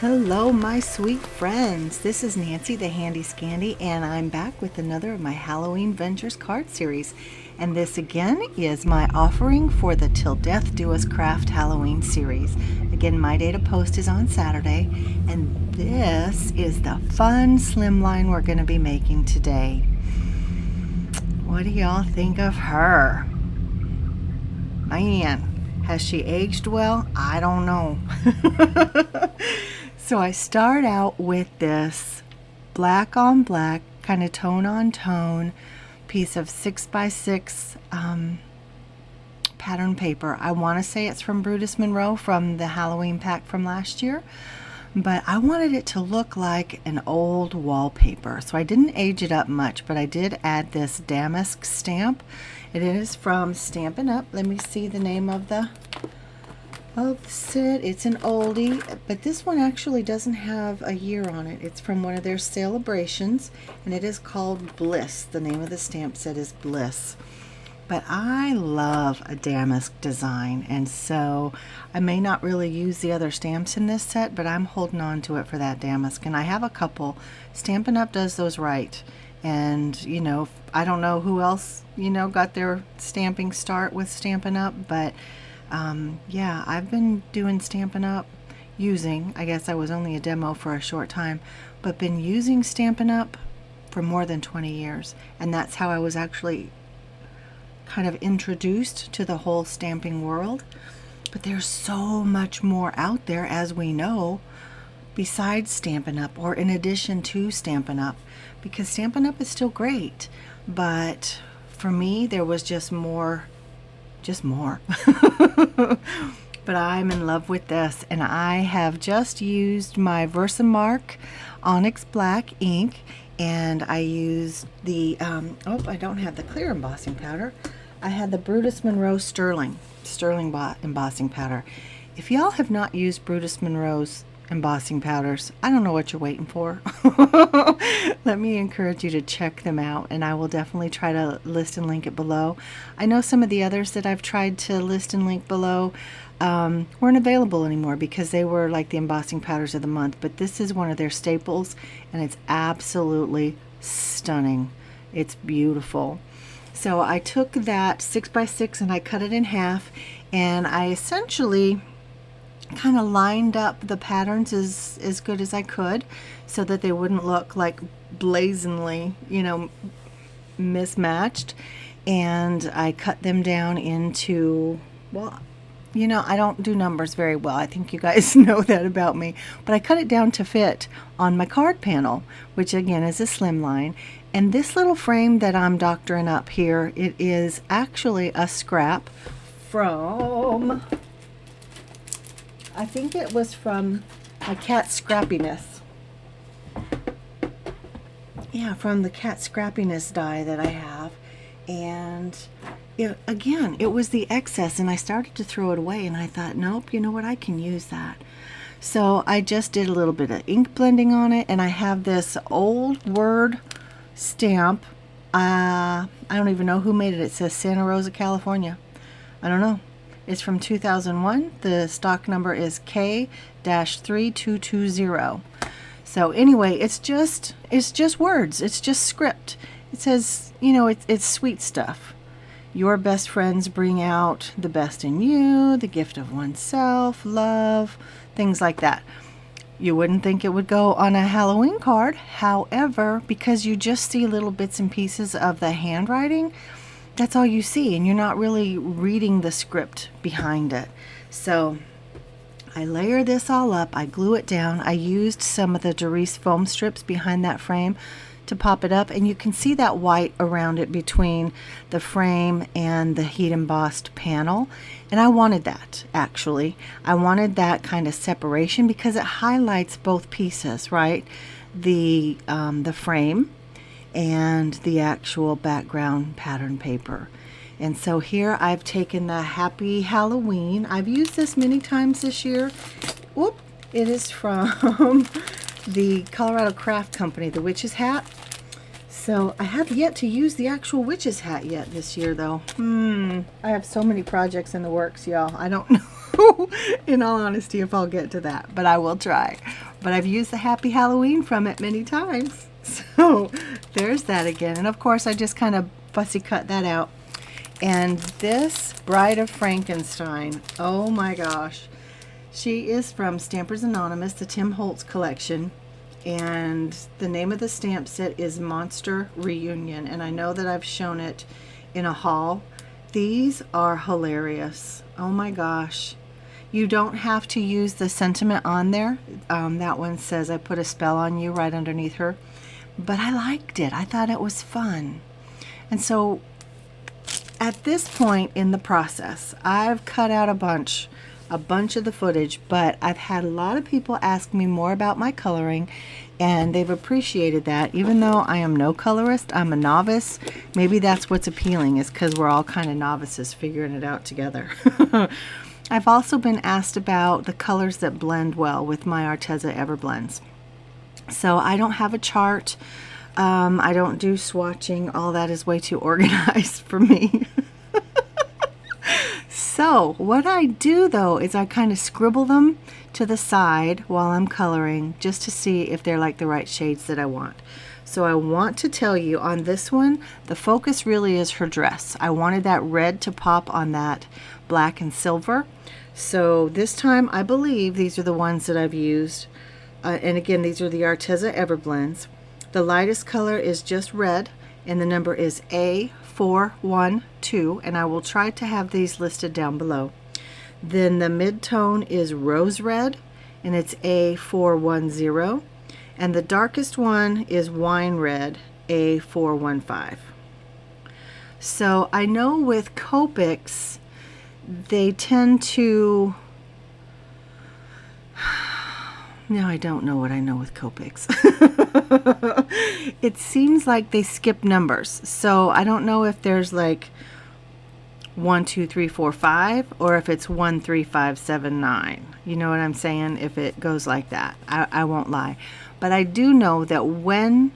Hello, my sweet friends. This is Nancy the Handy Scandy, and I'm back with another of my Halloween Ventures card series. And this again is my offering for the Till Death Do Us Craft Halloween series. Again, my day to post is on Saturday, and this is the fun slimline we're going to be making today. What do y'all think of her? Man, has she aged well? I don't know. So I start out with this black on black, kind of tone on tone piece of 6x6 pattern paper. I want to say it's from Brutus Monroe from the Halloween pack from last year, but I wanted it to look like an old wallpaper. So I didn't age it up much, but I did add this damask stamp. It is from Stampin' Up. Let me see the name of the set. It's an oldie, but this one actually doesn't have a year on it. It's from one of their celebrations, and it is called Bliss. The name of the stamp set is Bliss. But I love a damask design, and so I may not really use the other stamps in this set, but I'm holding on to it for that damask. And I have a couple. Stampin' Up does those right. And, you know, I don't know who else, you know, got their stamping start with Stampin' Up, but yeah, I've been doing Stampin' Up, using, I guess I was only a demo for a short time, but been using Stampin' Up for more than 20 years. And that's how I was actually kind of introduced to the whole stamping world. But there's so much more out there, as we know, besides Stampin' Up, or in addition to Stampin' Up, because Stampin' Up is still great, but for me there was just more. But I'm in love with this, and I have just used my Versamark Onyx Black ink, and I used the oh, I don't have the clear embossing powder. I had the Brutus Monroe Sterling embossing powder. If y'all have not used Brutus Monroe's embossing powders, I don't know what you're waiting for. Let me encourage you to check them out, and I will definitely try to list and link it below. I know some of the others that I've tried to list and link below weren't available anymore because they were like the embossing powders of the month, but this is one of their staples, and it's absolutely stunning. It's beautiful. So I took that 6x6 and I cut it in half, and I essentially kind of lined up the patterns as good as I could so that they wouldn't look like blazingly, you know, mismatched. And I cut them down into, well, you know, I don't do numbers very well. I think you guys know that about me. But I cut it down to fit on my card panel, which again is a slimline. And this little frame that I'm doctoring up here, it is actually a scrap from, I think it was from my cat scrappiness. Yeah, from the cat scrappiness die that I have. And again, it was the excess, and I started to throw it away, and I thought, nope, you know what, I can use that. So I just did a little bit of ink blending on it, and I have this old word stamp. I don't even know who made it. It says Santa Rosa, California. I don't know. It's from 2001. The stock number is K-3220. So anyway, it's just words. It's just script. It says, you know, it's sweet stuff. Your best friends bring out the best in you, the gift of oneself, love, things like that. You wouldn't think it would go on a Halloween card. However, because you just see little bits and pieces of the handwriting, that's all you see, and you're not really reading the script behind it. So I layer this all up, I glue it down. I used some of the Doris foam strips behind that frame to pop it up, and you can see that white around it between the frame and the heat embossed panel. And I wanted that, actually. I wanted that kind of separation because it highlights both pieces, right? The frame and the actual background pattern paper. And so here I've taken the Happy Halloween. I've used this many times this year. Whoop! It is from the Colorado Craft Company, the Witch's Hat. So I have yet to use the actual witch's hat yet this year, though. I have so many projects in the works, y'all. I don't know, in all honesty, if I'll get to that, but I will try. but I've used the Happy Halloween from it many times. So there's that again. And of course I just kind of fussy cut that out. And this Bride of Frankenstein, oh my gosh. She is from Stampers Anonymous, the Tim Holtz collection. And the name of the stamp set is Monster Reunion. And I know that I've shown it in a haul. These are hilarious. Oh my gosh. You don't have to use the sentiment on there. That one says, I put a spell on you, right underneath her. But I liked it. I thought it was fun. And so at this point in the process, I've cut out a bunch of the footage, but I've had a lot of people ask me more about my coloring, and they've appreciated that. Even though I am no colorist, I'm a novice. Maybe that's what's appealing, is because we're all kind of novices figuring it out together. I've also been asked about the colors that blend well with my Arteza Everblends. So I don't have a chart. I don't do swatching. All that is way too organized for me. So what I do though is I kind of scribble them to the side while I'm coloring, just to see if they're like the right shades that I want. So I want to tell you on this one, the focus really is her dress. I wanted that red to pop on that black and silver. So this time I believe these are the ones that I've used. And again, these are the Arteza Everblends. The lightest color is just red, and the number is A412, and I will try to have these listed down below. Then the mid-tone is rose red, and it's A410, and the darkest one is wine red, A415. So I know with Copics, they tend to... Now I don't know what I know with Copics. It seems like they skip numbers. So I don't know if there's like 1, 2, 3, 4, 5, or if it's 1, 3, 5, 7, 9. You know what I'm saying? If it goes like that, I won't lie. But I do know that when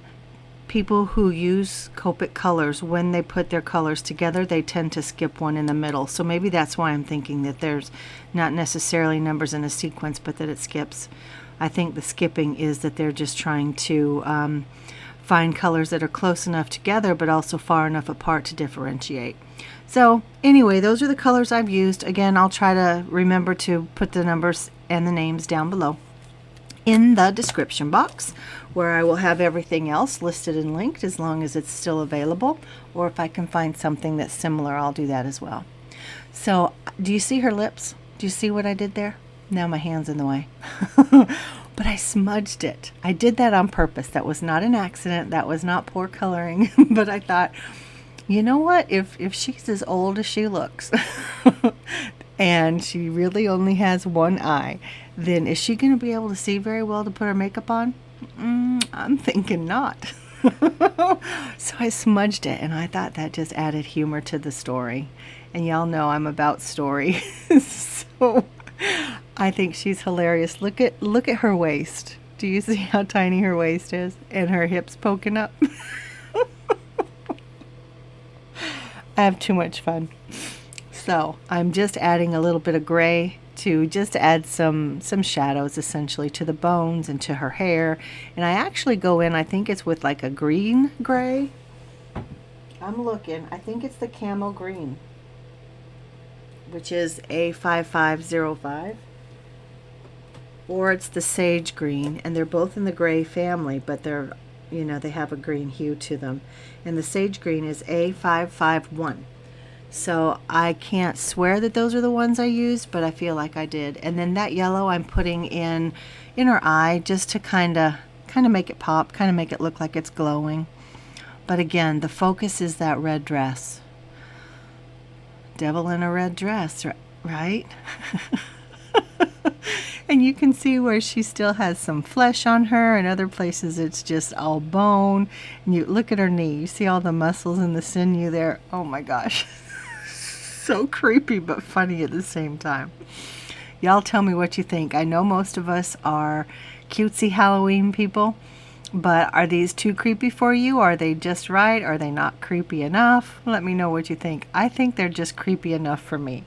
people who use Copic colors, when they put their colors together, they tend to skip one in the middle. So maybe that's why I'm thinking that there's not necessarily numbers in a sequence, but that it skips. I think the skipping is that they're just trying to find colors that are close enough together but also far enough apart to differentiate. So anyway, those are the colors I've used. Again, I'll try to remember to put the numbers and the names down below in the description box, where I will have everything else listed and linked as long as it's still available, or if I can find something that's similar, I'll do that as well. So do you see her lips? Do you see what I did there? Now my hand's in the way. But I smudged it. I did that on purpose. That was not an accident. That was not poor coloring. But I thought, you know what? If she's as old as she looks, and she really only has one eye, then is she going to be able to see very well to put her makeup on? I'm thinking not. So I smudged it, and I thought that just added humor to the story. And y'all know I'm about story. So I think she's hilarious. Look at her waist. Do you see how tiny her waist is? And her hips poking up? I have too much fun. So I'm just adding a little bit of gray to just add some shadows essentially to the bones and to her hair. And I actually go in, I think it's with like a green gray. I'm looking. I think it's the Camo Green, which is A5505. Or it's the Sage Green, and they're both in the gray family, but they're, you know, they have a green hue to them. And the Sage Green is A551. So I can't swear that those are the ones I used, but I feel like I did. And then that yellow I'm putting in her eye just to kind of make it pop, kind of make it look like it's glowing. But again, the focus is that red dress. Devil in a red dress, right? And you can see where she still has some flesh on her, and other places it's just all bone. And you look at her knee, you see all the muscles and the sinew there. Oh my gosh. So creepy but funny at the same time. Y'all tell me what you think. I know most of us are cutesy Halloween people, but are these too creepy for you? Are they just right? Are they not creepy enough? Let me know what you think. I think they're just creepy enough for me,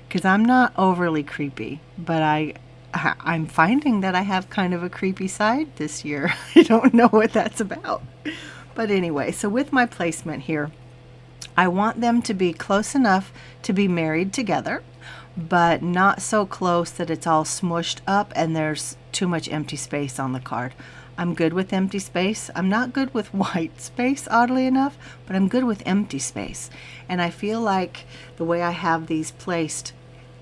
because I'm not overly creepy, but I I'm finding that I have kind of a creepy side this year. I don't know what that's about. But anyway, so with my placement here, I want them to be close enough to be married together, but not so close that it's all smushed up and there's too much empty space on the card. I'm good with empty space. I'm not good with white space, oddly enough, but I'm good with empty space. And I feel like the way I have these placed,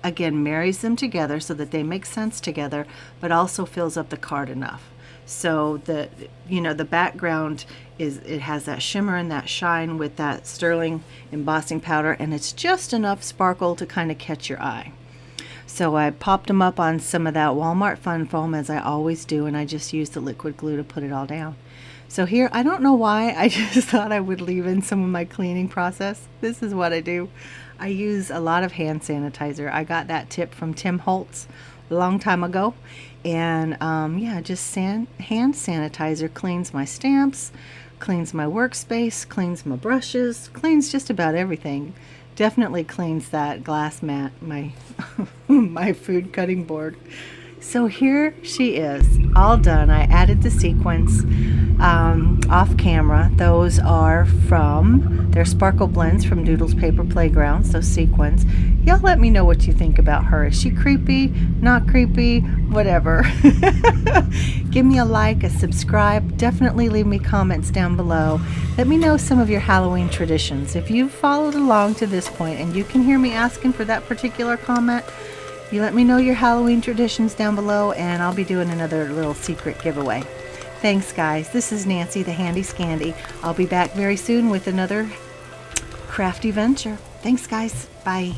again, marries them together so that they make sense together, but also fills up the card enough. So the, you know, the background is, it has that shimmer and that shine with that sterling embossing powder, and it's just enough sparkle to kind of catch your eye. So I popped them up on some of that Walmart Fun Foam, as I always do, and I just used the liquid glue to put it all down. So here, I don't know why, I just thought I would leave in some of my cleaning process. This is what I do. I use a lot of hand sanitizer. I got that tip from Tim Holtz a long time ago. And yeah, just hand sanitizer cleans my stamps, cleans my workspace, cleans my brushes, cleans just about everything. Definitely cleans that glass mat, my my food cutting board. So here she is, all done. I added the sequins off camera. Those are from their sparkle blends from Doodle's Paper Playground, so sequins. Y'all let me know what you think about her. Is she creepy? Not creepy? Whatever. Give me a like, a subscribe. Definitely leave me comments down below. Let me know some of your Halloween traditions. If you've followed along to this point and you can hear me asking for that particular comment, you let me know your Halloween traditions down below, and I'll be doing another little secret giveaway. Thanks, guys. This is Nancy, the Handy Scandy. I'll be back very soon with another crafty venture. Thanks, guys. Bye.